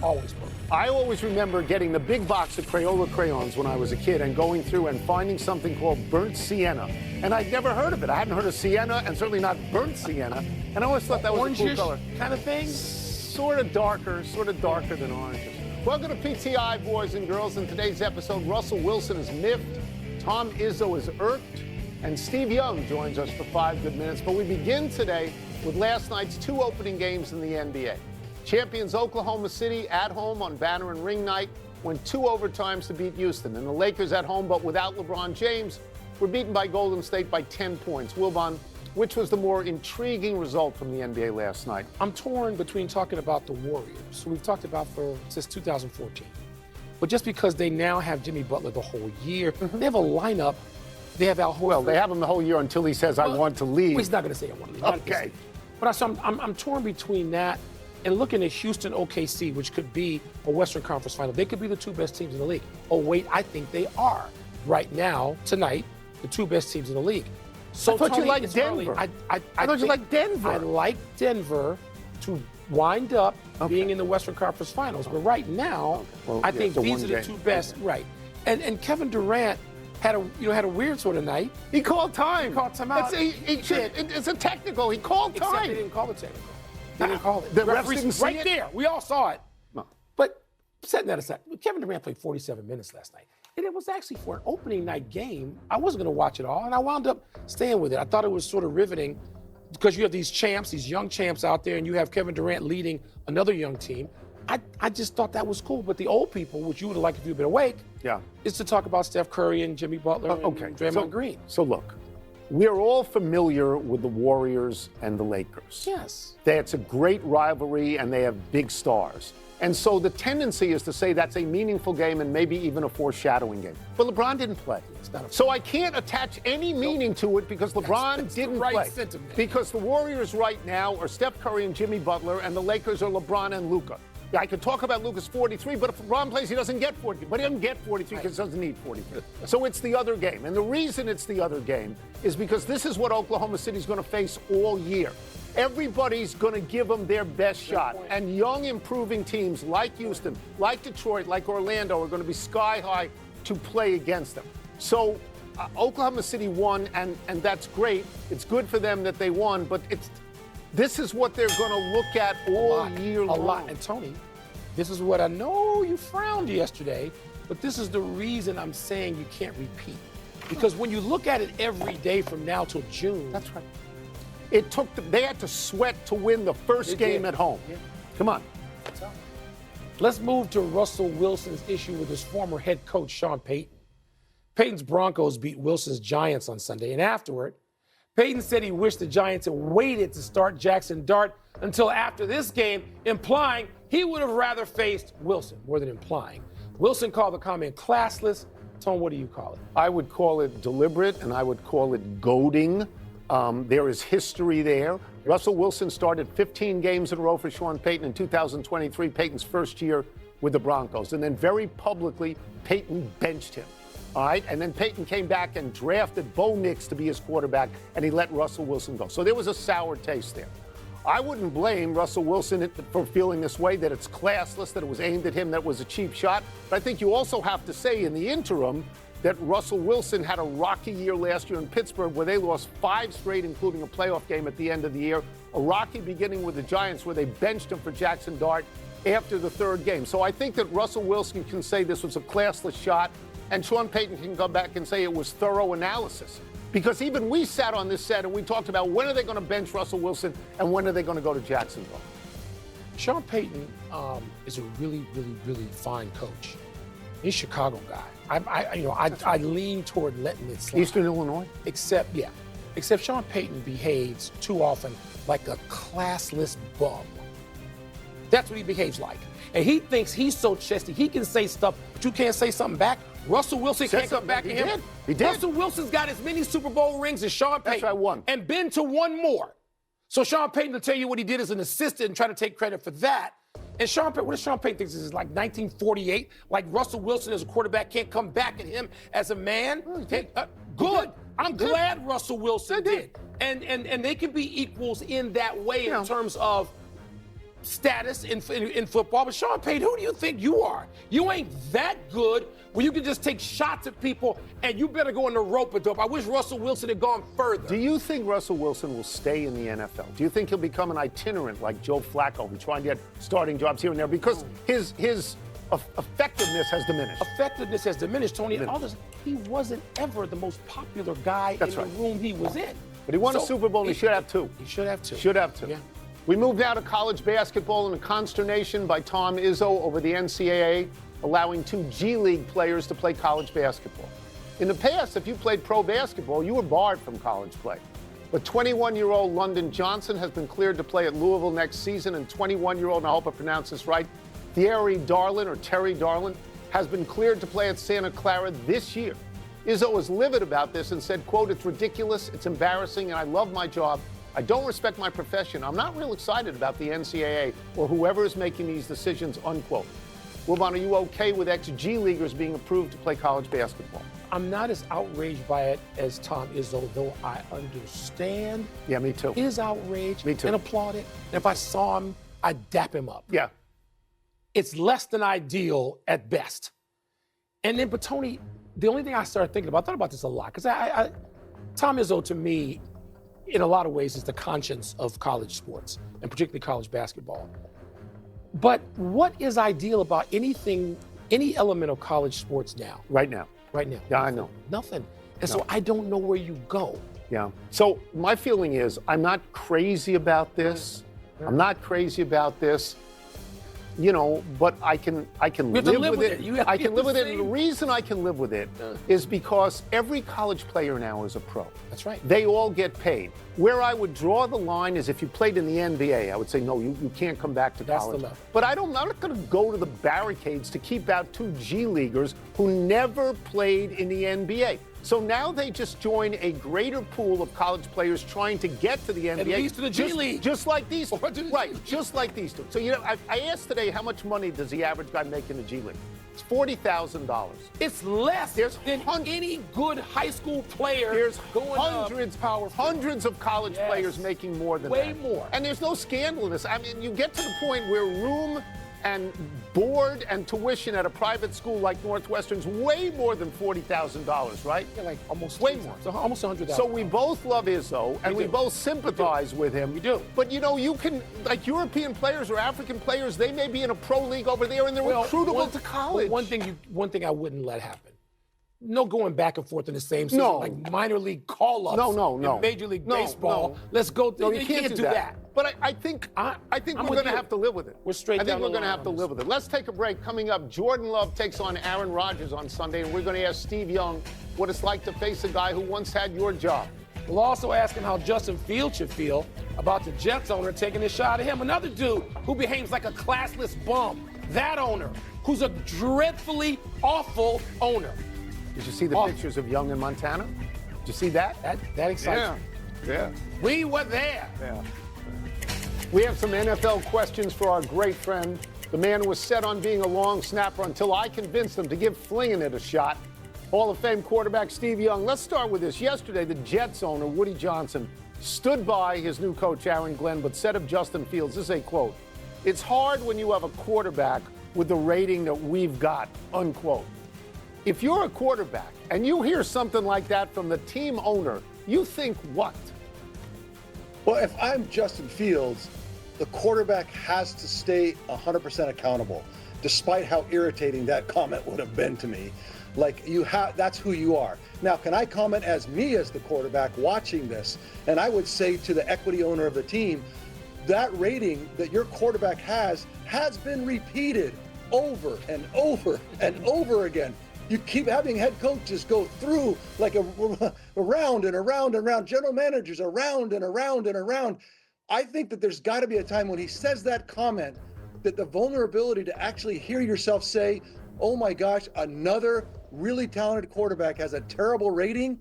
Always perfect. I always remember getting the big box of Crayola crayons when I was a kid and going through and finding something called burnt sienna. And I'd never heard of it. I hadn't heard of sienna and certainly not burnt sienna. And I always thought that was a cool color. Kind of thing? Sort of darker than orange. Welcome to PTI, boys and girls. In today's episode, Russell Wilson is miffed, Tom Izzo is irked, and Steve Young joins us for 5 good minutes. But we begin today with last night's 2 opening games in the NBA. Champions Oklahoma City at home on Banner and Ring Night went 2 overtimes to beat Houston. And the Lakers at home, but without LeBron James, were beaten by Golden State by 10 points. Wilbon, which was the more intriguing result from the NBA last night? I'm torn between talking about the Warriors, who we've talked about since 2014. But just because they now have Jimmy Butler the whole year, they have a lineup. They have Al Horford. Well, they have him the whole year until he says, I want to leave. Well, he's not going to say I want to leave. Okay. But I'm torn between that and looking at Houston OKC, which could be a Western Conference final. They could be the 2 best teams in the league. Oh, wait, I think they are. Right now, tonight, the 2 best teams in the league. So I thought you liked Denver. I thought you liked Denver. I like Denver to wind up being in the Western Conference finals. But right now, I think these are the 2 best. Okay. Right. And Kevin Durant had a weird sort of night. He called time. He called time out. It's a technical. He called time. Except they didn't call it technical. They didn't call it. The referees didn't see right it? There. We all saw it. No. But setting that aside, Kevin Durant played 47 minutes last night. And it was actually for an opening night game. I wasn't going to watch it all, and I wound up staying with it. I thought it was sort of riveting because you have these champs, these young champs out there, and you have Kevin Durant leading another young team. I just thought that was cool. But the old people, which you would have liked if you'd been awake, is to talk about Steph Curry and Jimmy Butler and Draymond Green. So look, we're all familiar with the Warriors and the Lakers. Yes. It's a great rivalry, and they have big stars. And so the tendency is to say that's a meaningful game and maybe even a foreshadowing game. But LeBron didn't play. So I can't attach any meaning to it because LeBron didn't play. Sentiment. Because the Warriors right now are Steph Curry and Jimmy Butler, and the Lakers are LeBron and Luka. I could talk about Luka's 43, but if LeBron plays, he doesn't get 43. But he doesn't get 43 because he doesn't need 43. So it's the other game. And the reason it's the other game is because this is what Oklahoma City is going to face all year. Everybody's going to give them their best shot. And young, improving teams like Houston, like Detroit, like Orlando are going to be sky high to play against them. So Oklahoma City won, and that's great. It's good for them that they won, but this is what they're going to look at all year long. A lot. And Tony, this is what I know you frowned yesterday, but this is the reason I'm saying you can't repeat. Because when you look at it every day from now till June. That's right. They had to sweat to win the first game at home. Yeah. Come on. Let's move to Russell Wilson's issue with his former head coach, Sean Payton. Payton's Broncos beat Wilson's Giants on Sunday, and afterward, Payton said he wished the Giants had waited to start Jackson Dart until after this game, implying he would have rather faced Wilson, more than implying. Wilson called the comment classless. Tone, what do you call it? I would call it deliberate, and I would call it goading. There is history there. Russell Wilson started 15 games in a row for Sean Payton in 2023, Payton's first year with the Broncos. And then very publicly, Payton benched him. All right, and then Payton came back and drafted Bo Nix to be his quarterback, and he let Russell Wilson go. So there was a sour taste there. I wouldn't blame Russell Wilson for feeling this way, that it's classless, that it was aimed at him, that it was a cheap shot. But I think you also have to say in the interim that Russell Wilson had a rocky year last year in Pittsburgh where they lost 5 straight, including a playoff game at the end of the year. A rocky beginning with the Giants where they benched him for Jackson Dart after the 3rd game. So I think that Russell Wilson can say this was a classless shot, and Sean Payton can come back and say it was thorough analysis. Because even we sat on this set and we talked about when are they going to bench Russell Wilson and when are they going to go to Jacksonville. Sean Payton is a really, really, really fine coach. He's a Chicago guy. I lean toward letting it slide. Eastern Illinois? Except Sean Payton behaves too often like a classless bum. That's what he behaves like. And he thinks he's so chesty, he can say stuff, but you can't say something back. Russell Wilson can't come back at him. He did. Russell Wilson's got as many Super Bowl rings as Sean Payton. That's right, one. And been to one more. So Sean Payton will tell you what he did as an assistant and try to take credit for that. And Sean Payton, what does Sean Payton think this is, like 1948? Like Russell Wilson as a quarterback can't come back at him as a man? Good. I'm glad Russell Wilson did. And they can be equals in that way in terms of status in football, but Sean Payton, who do you think you are? You ain't that good where you can just take shots at people and you better go in the rope-a-dope. I wish Russell Wilson had gone further. Do you think Russell Wilson will stay in the NFL? Do you think he'll become an itinerant like Joe Flacco and try and get starting jobs here and there? Because his effectiveness has diminished. Effectiveness has diminished, Tony. And others, he wasn't ever the most popular guy in the room he was in. But he won a Super Bowl and he should have two. He should have two. Should have two. Yeah. We move now to college basketball and a consternation by Tom Izzo over the NCAA allowing 2 G League players to play college basketball. In the past, if you played pro basketball, you were barred from college play. But 21-year-old London Johnson has been cleared to play at Louisville next season, and 21-year-old, and I hope I pronounce this right, Terry Darlin, has been cleared to play at Santa Clara this year. Izzo was livid about this and said, quote, "It's ridiculous, it's embarrassing, and I love my job. I don't respect my profession. I'm not real excited about the NCAA or whoever is making these decisions," unquote. Wilbon, are you okay with ex-G Leaguers being approved to play college basketball? I'm not as outraged by it as Tom Izzo, though I understand me too. His outrage Me too. And applaud it. And if I saw him, I'd dap him up. Yeah. It's less than ideal at best. And then, but Tony, the only thing I started thinking about, I thought about this a lot, because Tom Izzo, to me, in a lot of ways, is the conscience of college sports, and particularly college basketball. But what is ideal about any element of college sports now? Right now. Right now. Yeah, I know. Nothing. And so I don't know where you go. Yeah. So my feeling is I'm not crazy about this. I'm not crazy about this. You know, but I can live with it. I can live with it. And the reason I can live with it is because every college player now is a pro. That's right. They all get paid. Where I would draw the line is if you played in the NBA, I would say, no, you can't come back to college. The level. But I'm not going to go to the barricades to keep out 2 G Leaguers who never played in the NBA. So now they just join a greater pool of college players trying to get to the NBA. At least to the G League. Just like these two. Right, just like these two. So, I asked today, how much money does the average guy make in the G League? It's $40,000. It's less than any good high school player. There's going hundreds of college players making more than that. Way more. And there's no scandal in this. I mean, you get to the point where room and board and tuition at a private school like Northwestern's way more than $40,000, right? Yeah, like almost way more. So almost $100,000. So we both love Izzo, and we both sympathize with him. We do. But you can, like European players or African players, they may be in a pro league over there, and they're recruitable to college. One thing I wouldn't let happen. No going back and forth in the same season, like minor league call-ups. No. In Major League Baseball. No. Let's go. No, you can't do that. But I think we're going to have to live with it. We're straight down the line. I think we're going to have to live with it. Let's take a break. Coming up, Jordan Love takes on Aaron Rodgers on Sunday, and we're going to ask Steve Young what it's like to face a guy who once had your job. We'll also ask him how Justin Fields should feel about the Jets owner taking a shot at him. Another dude who behaves like a classless bum. That owner, who's a dreadfully awful owner. Did you see the pictures of Young in Montana? Did you see that? That excites me. Yeah. We were there. Yeah. We have some NFL questions for our great friend. The man was set on being a long snapper until I convinced him to give flinging it a shot. Hall of Fame quarterback Steve Young. Let's start with this. Yesterday, the Jets owner, Woody Johnson, stood by his new coach, Aaron Glenn, but said of Justin Fields, this is a quote, "It's hard when you have a quarterback with the rating that we've got," unquote. If you're a quarterback and you hear something like that from the team owner, you think what? Well, if I'm Justin Fields, the quarterback has to stay 100% accountable, despite how irritating that comment would have been to me. Like, that's who you are. Now, can I comment as me as the quarterback watching this? And I would say to the equity owner of the team, that rating that your quarterback has been repeated over and over and over again. You keep having head coaches go through like around and around and around, general managers around and around and around. I think that there's got to be a time when he says that comment, that the vulnerability to actually hear yourself say, oh my gosh, another really talented quarterback has a terrible rating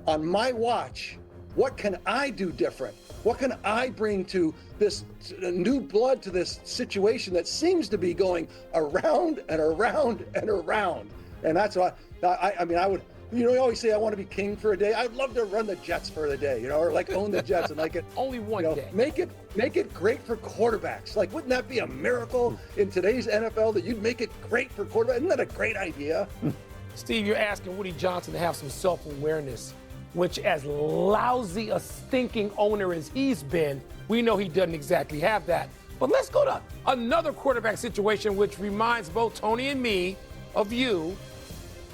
on my watch. What can I do different? What can I bring to this new blood to this situation that seems to be going around and around and around? And that's why I you always say, I want to be king for a day. I'd love to run the Jets for a day, or like own the Jets and like it. Only one day. Make it great for quarterbacks. Like, wouldn't that be a miracle in today's NFL that you'd make it great for quarterbacks? Isn't that a great idea? Steve, you're asking Woody Johnson to have some self-awareness, which as lousy a stinking owner as he's been, we know he doesn't exactly have that. But let's go to another quarterback situation, which reminds both Tony and me of you.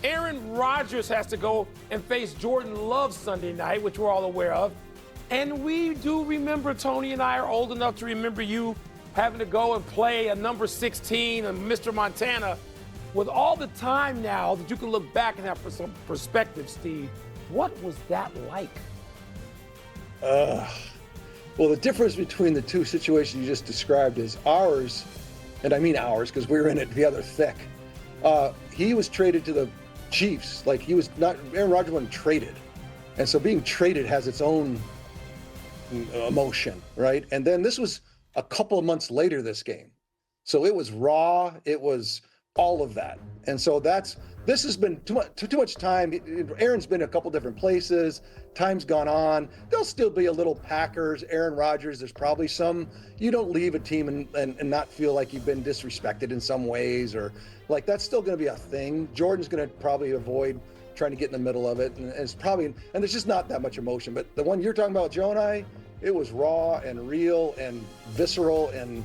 Aaron Rodgers has to go and face Jordan Love Sunday night, which we're all aware of. And we do remember, Tony and I are old enough to remember you having to go and play a number 16 and Mr. Montana. With all the time now that you can look back and have some perspective, Steve, what was that like? Well, the difference between the two situations you just described is ours, and I mean ours because we were in it the other thick. He was traded to the Chiefs. Like, he was not, Aaron Rodgers wasn't traded. And so being traded has its own emotion, right? And then this was a couple of months later, this game. So it was raw. It was all of that. And so this has been too much time. Aaron's been a couple different places. Time's gone on. There'll still be a little Packers, Aaron Rodgers. There's probably some, you don't leave a team and not feel like you've been disrespected in some ways, or like that's still going to be a thing. Jordan's going to probably avoid trying to get in the middle of it. And it's probably, and there's just not that much emotion. But the one you're talking about, Joe and I, it was raw and real and visceral and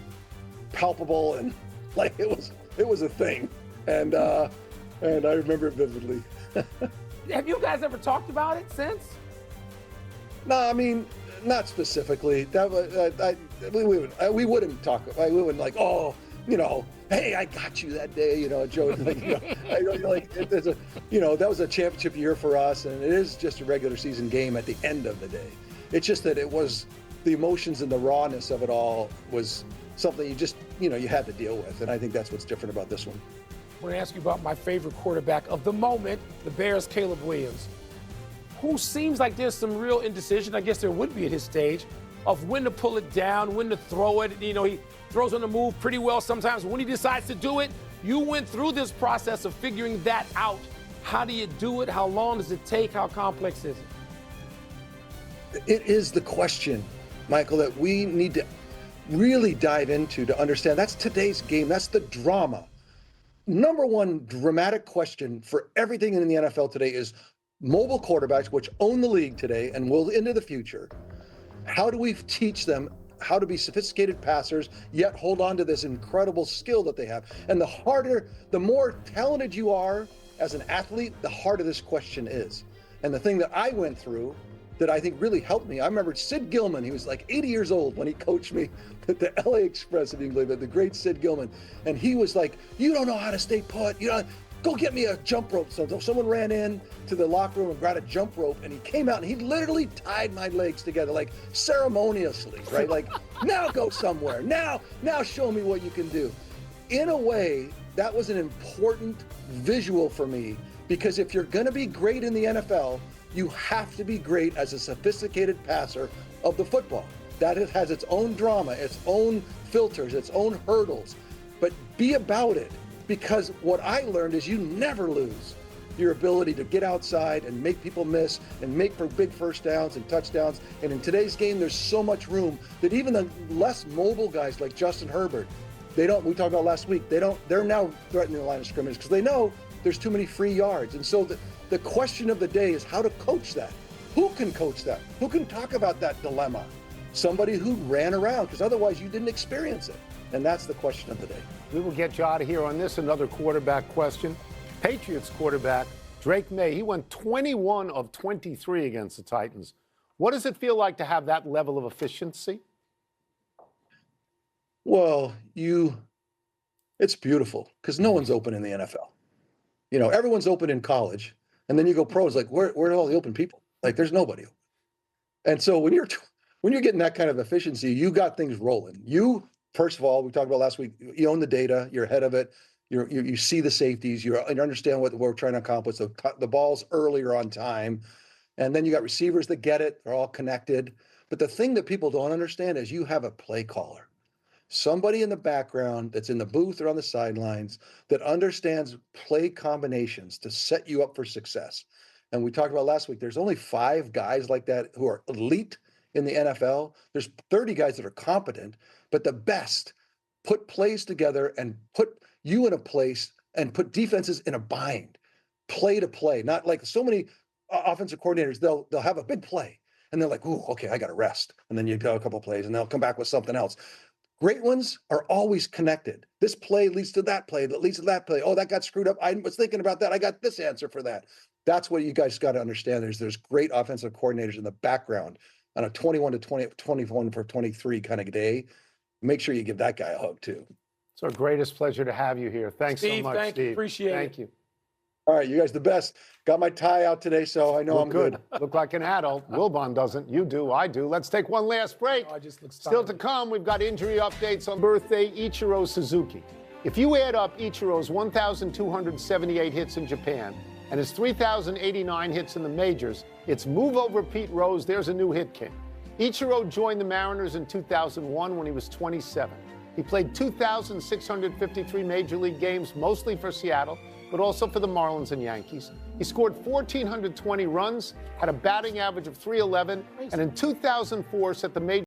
palpable. And like, it was a thing. And I remember it vividly. Have you guys ever talked about it since? No, I mean, not specifically. That we wouldn't talk. We wouldn't like, oh, hey, I got you that day, Joe. Like, that was a championship year for us, and it is just a regular season game at the end of the day. It's just that it was the emotions and the rawness of it all was something you just, you had to deal with, and I think that's what's different about this one. I want to ask you about my favorite quarterback of the moment, the Bears' Caleb Williams, who seems like there's some real indecision, I guess there would be at his stage, of when to pull it down, when to throw it. He throws on the move pretty well sometimes. When he decides to do it, you went through this process of figuring that out. How do you do it? How long does it take? How complex is it? It is the question, Michael, that we need to really dive into to understand. That's today's game. That's the drama. Number one dramatic question for everything in the NFL today is mobile quarterbacks, which own the league today and will into the future. How do we teach them how to be sophisticated passers, yet hold on to this incredible skill that they have? And the more talented you are as an athlete, the harder this question is. And the thing that I went through that I think really helped me, I remember Sid Gillman. He was like 80 years old when he coached me at the LA Express, if you can believe it, the great Sid Gillman. And he was like, you don't know how to stay put. Go get me a jump rope. So someone ran in to the locker room and grabbed a jump rope, and he came out and he literally tied my legs together, like ceremoniously, right? Like, now go somewhere. Now show me what you can do. In a way, that was an important visual for me, because if you're going to be great in the NFL, you have to be great as a sophisticated passer of the football. That it has its own drama, its own filters, its own hurdles, but be about it. Because what I learned is you never lose your ability to get outside and make people miss and make for big first downs and touchdowns. And in today's game, there's so much room that even the less mobile guys like Justin Herbert, we talked about last week, they're now threatening the line of scrimmage because they know there's too many free yards. And so the question of the day is how to coach that. Who can coach that? Who can talk about that dilemma? Somebody who ran around, because otherwise you didn't experience it. And that's the question of the day. We will get you out of here on this, another quarterback question. Patriots quarterback Drake May, he went 21 of 23 against the Titans. What does it feel like to have that level of efficiency? Well, it's beautiful because no one's open in the NFL. Everyone's open in college, and then you go pros, like where are all the open people? Like there's nobody open. And so when you're getting that kind of efficiency, you got things rolling. First of all, we talked about last week, you own the data, you're ahead of it, you see the safeties, you understand what we're trying to accomplish, the ball's earlier on time, and then you got receivers that get it, they're all connected. But the thing that people don't understand is you have a play caller, somebody in the background that's in the booth or on the sidelines that understands play combinations to set you up for success. and we talked about last week, there's only 5 guys like that who are elite in the NFL. There's 30 guys that are competent, but the best put plays together and put you in a place and put defenses in a bind, play to play. Not like so many offensive coordinators, they'll have a big play and they're like, ooh, okay, I got to rest. And then you go a couple of plays and they'll come back with something else. Great ones are always connected. This play leads to that play, that leads to that play. Oh, that got screwed up. I was thinking about that. I got this answer for that. That's what you guys got to understand. There's great offensive coordinators in the background on a 21 to 20, 21 for 23 kind of day. Make sure you give that guy a hug too. It's our greatest pleasure to have you here. Thanks Steve, so much, thank Steve. you. Appreciate it. Thank you. All right, you guys the best. Got my tie out today, so I know I'm good. Look like an adult. Wilbon doesn't. You do. I do. Let's take one last break. I just look Still to come, we've got injury updates on birthday Ichiro Suzuki. If you add up Ichiro's 1,278 hits in Japan and his 3,089 hits in the majors, it's move over Pete Rose. There's a new hit king. Ichiro joined the Mariners in 2001 when he was 27. He played 2,653 major league games, mostly for Seattle, but also for the Marlins and Yankees. He scored 1,420 runs, had a batting average of .311, and in 2004 set the major